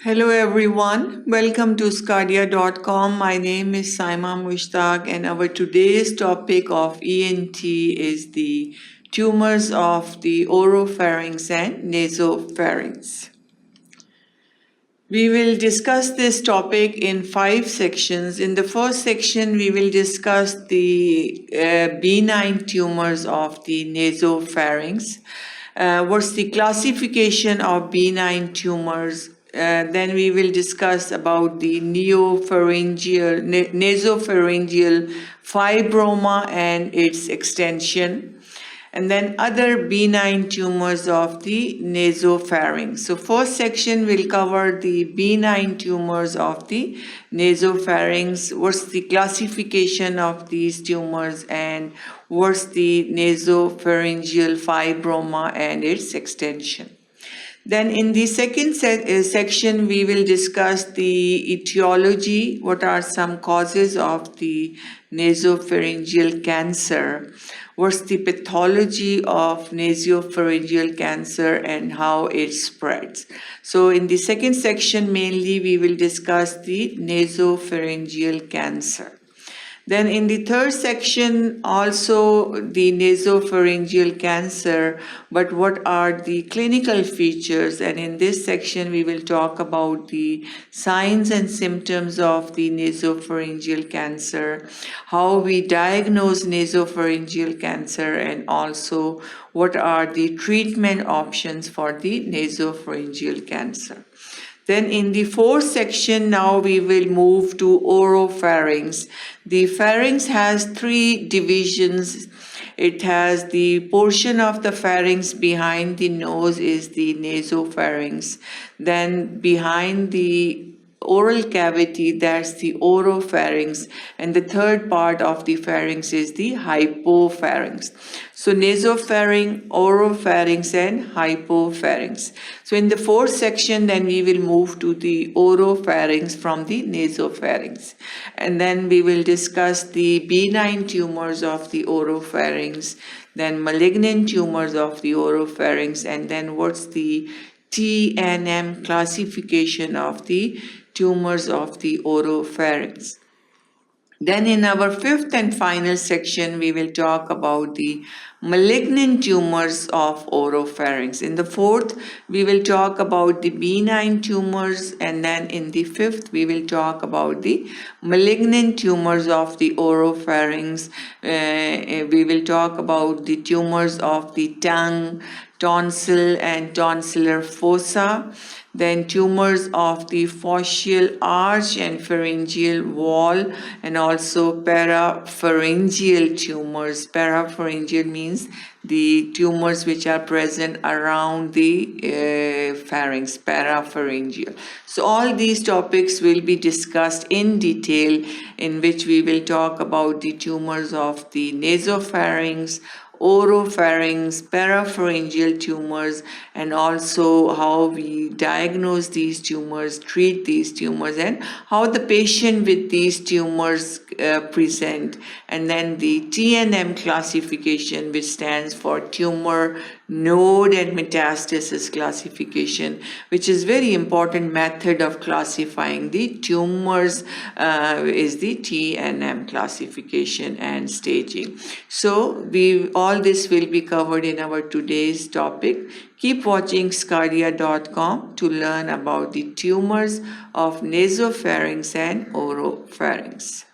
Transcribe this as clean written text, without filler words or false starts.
Hello everyone, welcome to sqadia.com. My name is Saima Mushtaq and our today's topic of ENT is the tumors of the oropharynx and nasopharynx. We will discuss this topic in 5 sections. In the first section, we will discuss the benign tumors of the nasopharynx. What's the classification of benign tumors? Then we will discuss about the nasopharyngeal fibroma and its extension, and then other benign tumors of the nasopharynx. So first section will cover the benign tumors of the nasopharynx, what's the classification of these tumors, and what's the nasopharyngeal fibroma and its extension. Then in the second section, we will discuss the etiology, what are some causes of the nasopharyngeal cancer, what's the pathology of nasopharyngeal cancer and how it spreads. So in the second section, mainly we will discuss the nasopharyngeal cancer. Then in the third section, also the nasopharyngeal cancer, but what are the clinical features? And in this section, we will talk about the signs and symptoms of the nasopharyngeal cancer, how we diagnose nasopharyngeal cancer, and also what are the treatment options for the nasopharyngeal cancer. Then in the fourth section, now we will move to oropharynx. The pharynx has 3 divisions. It has the portion of the pharynx behind the nose is the nasopharynx. Then behind the oral cavity, that's the oropharynx, and the third part of the pharynx is the hypopharynx. So nasopharynx, oropharynx, and hypopharynx. So in the fourth section, then we will move to the oropharynx from the nasopharynx, and then we will discuss the benign tumors of the oropharynx, then malignant tumors of the oropharynx, and then what's the TNM classification of the tumors of the oropharynx. Then in our fifth and final section, we will talk about the malignant tumors of oropharynx. In the fourth, we will talk about the benign tumors, and then in the fifth, we will talk about the malignant tumors of the oropharynx. We will talk about the tumors of the tongue, tonsil and tonsillar fossa, then tumors of the facial arch and pharyngeal wall, and also parapharyngeal tumors. Parapharyngeal means the tumors which are present around the pharynx, parapharyngeal. So all these topics will be discussed in detail, in which we will talk about the tumors of the nasopharynx, oropharynx, parapharyngeal tumors, and also how we diagnose these tumors, treat these tumors, and how the patient with these tumors present. And then the TNM classification, which stands for tumor node and metastasis classification, which is very important method of classifying the tumors, is the TNM classification and staging. So all this will be covered in our today's topic. Keep watching sqadia.com to learn about the tumors of nasopharynx and oropharynx.